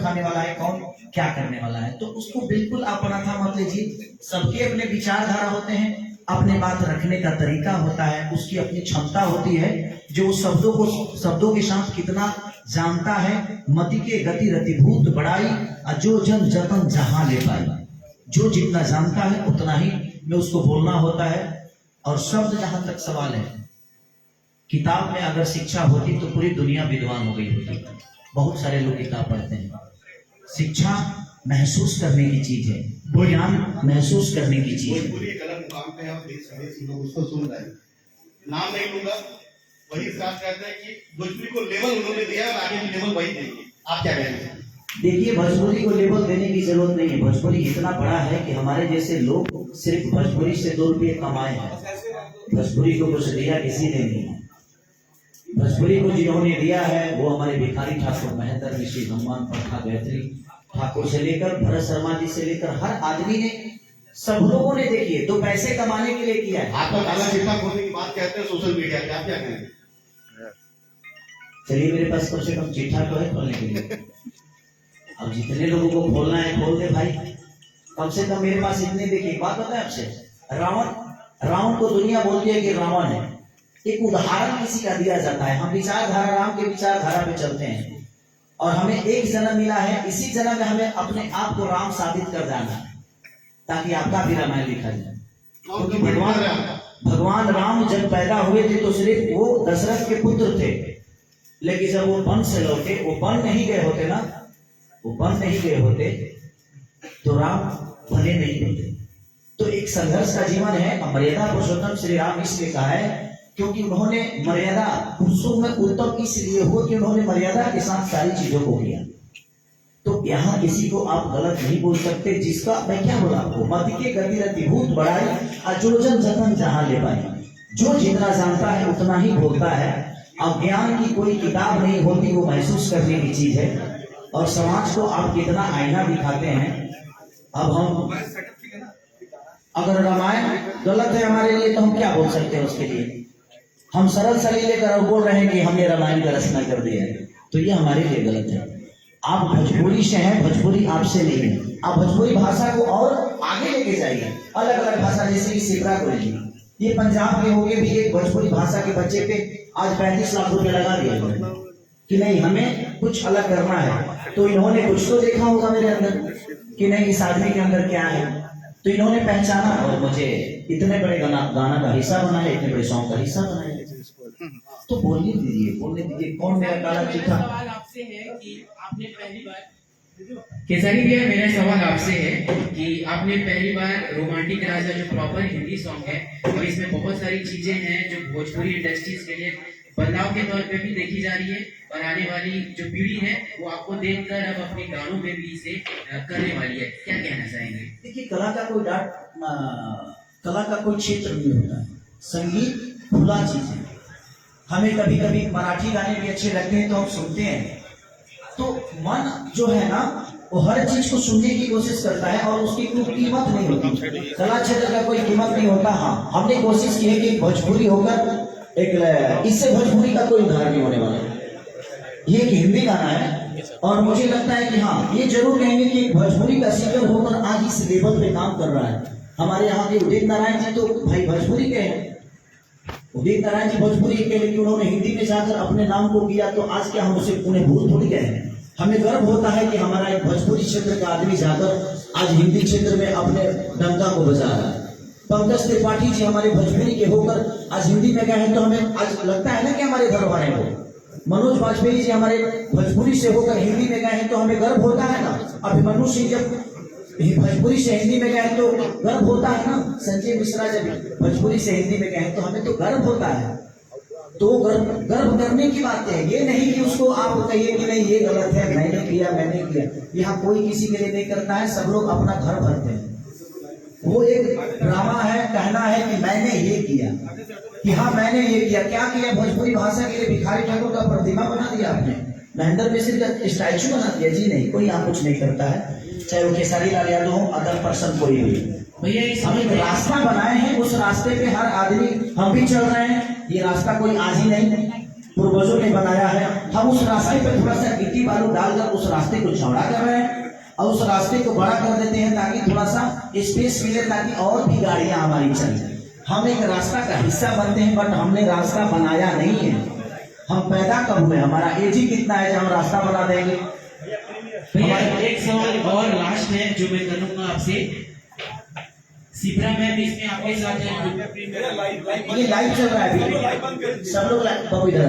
उठाने वाला है, कौन क्या करने वाला है। तो उसको बिल्कुल आप अनाथा मत लीजिए। सबके अपने विचारधारा होते हैं, अपने बात रखने का तरीका होता है, उसकी अपनी क्षमता होती है, जो शब्दों के साथ कितना जानता है। मति के गति रतिभूत बढ़ाई, जो जन जतन जहां ले पाई। जो जितना जानता है उतना ही में उसको बोलना होता है। और शब्द, जहां तक सवाल है, किताब में अगर शिक्षा होती तो पूरी दुनिया विद्वान हो गई होती। बहुत सारे लोग किताब पढ़ते हैं। शिक्षा महसूस करने की चीज है, ज्ञान महसूस करने की चीज है। पूरी गलत मुकाम पे आप लोग उसको सुन रहे हैं, नाम नहीं लूंगा, वही साथ कहते हैं कि भोजपुरी को लेवल उन्होंने दिया है और आगे भी लेवल वही देंगे। आप क्या कहेंगे? देखिए, भोजपुरी को लेवल देने की जरूरत नहीं है। भोजपुरी इतना बड़ा है कि हमारे जैसे लोग सिर्फ भोजपुरी से 2 रुपये कमाए हैं। भोजपुरी को कुछ दिया किसी ने नहीं। भोजपुरी को जिन्होंने दिया है वो हमारे भिखारी ठाकुर, महेंद्र ऋषि, हनुमान प्रथा, गायत्री ठाकुर से लेकर भरत शर्मा जी से लेकर हर आदमी ने, सब लोगों ने देखिए 2 पैसे कमाने के लिए किया है। आप तो काला चिट्ठा खोलने की बात कहते हैं सोशल मीडिया पे, आप क्या कहेंगे? चलिए, मेरे पास कम से कम चिट्ठा तो है खोलने के लिए। अब जितने लोगों को खोलना है खोल दे भाई, कम से कम मेरे पास इतने। देखिए, बात पता है आपसे, रावण को दुनिया बोलती है कि रावण है। एक उदाहरण किसी का दिया जाता है। हम विचारधारा, राम के विचारधारा पे चलते हैं और हमें एक जन्म मिला है। इसी जन्म में हमें अपने आप को राम साबित कर जाना है, ताकि आपका भी रामायण लिखा जाए। क्योंकि भगवान राम जब पैदा हुए थे तो सिर्फ वो दशरथ के पुत्र थे, लेकिन जब वो वन से लौटे, वो वन नहीं गए होते ना, वो वन नहीं गए होते तो राम बने नहीं होते। तो एक संघर्ष का जीवन है। मर्यादा पुरुषोत्तम श्री राम इसलिए कहा है क्योंकि उन्होंने मर्यादा, पुरुषों में उत्तम इसलिए हो कि उन्होंने मर्यादा के साथ सारी चीजों को किया। तो यहाँ किसी को आप गलत नहीं बोल सकते। जिसका, मैं क्या बोला आपको, मति के गति रतिभूत बढ़ाई, अजोजन जतन जहां ले पाई। जो जितना जानता है उतना ही बोलता है। अब ज्ञान की कोई किताब नहीं होती, वो महसूस करने की चीज है। और समाज को आप कितना आईना दिखाते हैं। अब हम, अगर रामायण गलत है हमारे लिए तो हम क्या बोल सकते हैं उसके लिए? हम सरल सली लेकर बोल रहे हैं कि हमने रामायण का रचना कर दिया है, तो ये हमारे लिए गलत है। आप भोजपुरी से हैं, भोजपुरी आपसे नहीं है। आप भोजपुरी भाषा को और आगे लेके जाइए। अलग अलग भाषा, जैसे कि सिपरा को लीजिए, ये पंजाब के होके भी एक भोजपुरी भाषा के बच्चे पे आज 35 लाख रुपए लगा दिया कि नहीं हमें कुछ अलग करना है। तो इन्होंने कुछ तो देखा होगा मेरे अंदर कि नहीं इस आदमी के अंदर क्या है, तो इन्होंने पहचाना और मुझे इतने बड़े गाना का हिस्सा बनाया, इतने बड़े सॉन्ग का हिस्सा बनाया। तो बोलने दीजिए। कौन मेरा काला चिट्ठा? सवाल आपसे है कि आपने पहली बार, केसरी भैया, मेरा सवाल आपसे है कि आपने पहली बार रोमांटिक राजा जो प्रॉपर हिंदी सॉन्ग है, और इसमें बहुत सारी चीजें हैं जो भोजपुरी इंडस्ट्रीज के लिए बदलाव के तौर पे भी देखी जा रही है, और आने वाली जो पीढ़ी है वो आपको देखकर अब अपने गानों में भी इसे करने वाली है। क्या कहना चाहेंगे? देखिए, कला का कोई क्षेत्र नहीं होता है। संगीत खुला चीज है। हमें कभी कभी मराठी गाने भी अच्छे लगते हैं तो हम सुनते हैं। तो मन जो है ना, वो हर चीज को सुनने की कोशिश करता है और उसकी कोई कीमत नहीं होती। कला क्षेत्र का कोई कीमत नहीं होता। हाँ, हमने कोशिश की है कि भोजपुरी होकर एक, इससे भोजपुरी का कोई उदाहरण नहीं होने वाला। ये एक हिंदी गाना है और मुझे लगता है कि हाँ, ये जरूर कहेंगे कि भोजपुरी का सिंगर होकर आज इस लेवल पे काम कर रहा है। हमारे यहाँ के उदित नारायण जी तो भाई भोजपुरी के हैं। उदित नारायण जी भोजपुरी के, लेकिन उन्होंने हिंदी में जाकर अपने नाम को किया। तो आज क्या हम उसे उन्हें भूल थोड़ी गए हैं? हमें गर्व होता है कि हमारा एक भोजपुरी क्षेत्र का आदमी जाकर आज हिंदी क्षेत्र में अपने डंका को बजा रहा है। पंकज त्रिपाठी जी हमारे भोजपुरी के होकर आज हिंदी में गए हैं, तो हमें आज लगता है ना कि हमारे गर्व है वो। मनोज वाजपेयी जी हमारे भोजपुरी से होकर हिंदी में गए हैं, तो हमें गर्व होता है ना। अभिमन्यु सिंह जब भोजपुरी से हिंदी में गए तो गर्व होता है ना। संजय मिश्रा जब भोजपुरी से हिंदी में गए तो हमें तो गर्व होता है। तो गर्व करने की बात है, ये नहीं कि उसको आप कहिए कि नहीं ये गलत है, मैंने किया। यहाँ कोई किसी के लिए नहीं करता है, सब लोग अपना घर भरते हैं। वो एक ड्रामा है, कहना है कि मैंने ये किया, कि हाँ मैंने ये किया। क्या किया? भोजपुरी भाषा के लिए भिखारी ठाकुर का प्रतिमा बना दिया आपने, महेंद्र मिश्र का स्टैचू बना दिया। जी नहीं, कोई यहाँ कुछ नहीं करता है, चाहे वो केसरी लाल यादव हो, अदर पर्सन कोई भी। भैया हम एक रास्ता बनाए हैं, उस रास्ते पे हर आदमी, हम भी चल रहे हैं। ये रास्ता कोई आज ही नहीं, पूर्वजों ने बनाया है, हम उस रास्ते पे थोड़ा सा गिट्टी बालू डालकर उस रास्ते को चौड़ा कर रहे हैं और उस रास्ते को बड़ा कर देते हैं ताकि थोड़ा सा स्पेस मिले, ताकि और भी गाड़ियां हमारी चलें। हम एक रास्ता का हिस्सा बनते हैं, बट हमने रास्ता बनाया नहीं है। हम पैदा कब हुए, हमारा एज ही कितना है जो हम रास्ता बना देंगे। भैया एक सवाल और लास्ट है जो मैं करूंगा आपसे। सिप्रा मैम इसमें आपके साथ है, ये लाइव चल रहा है अभी, सब लोग लाइव इधर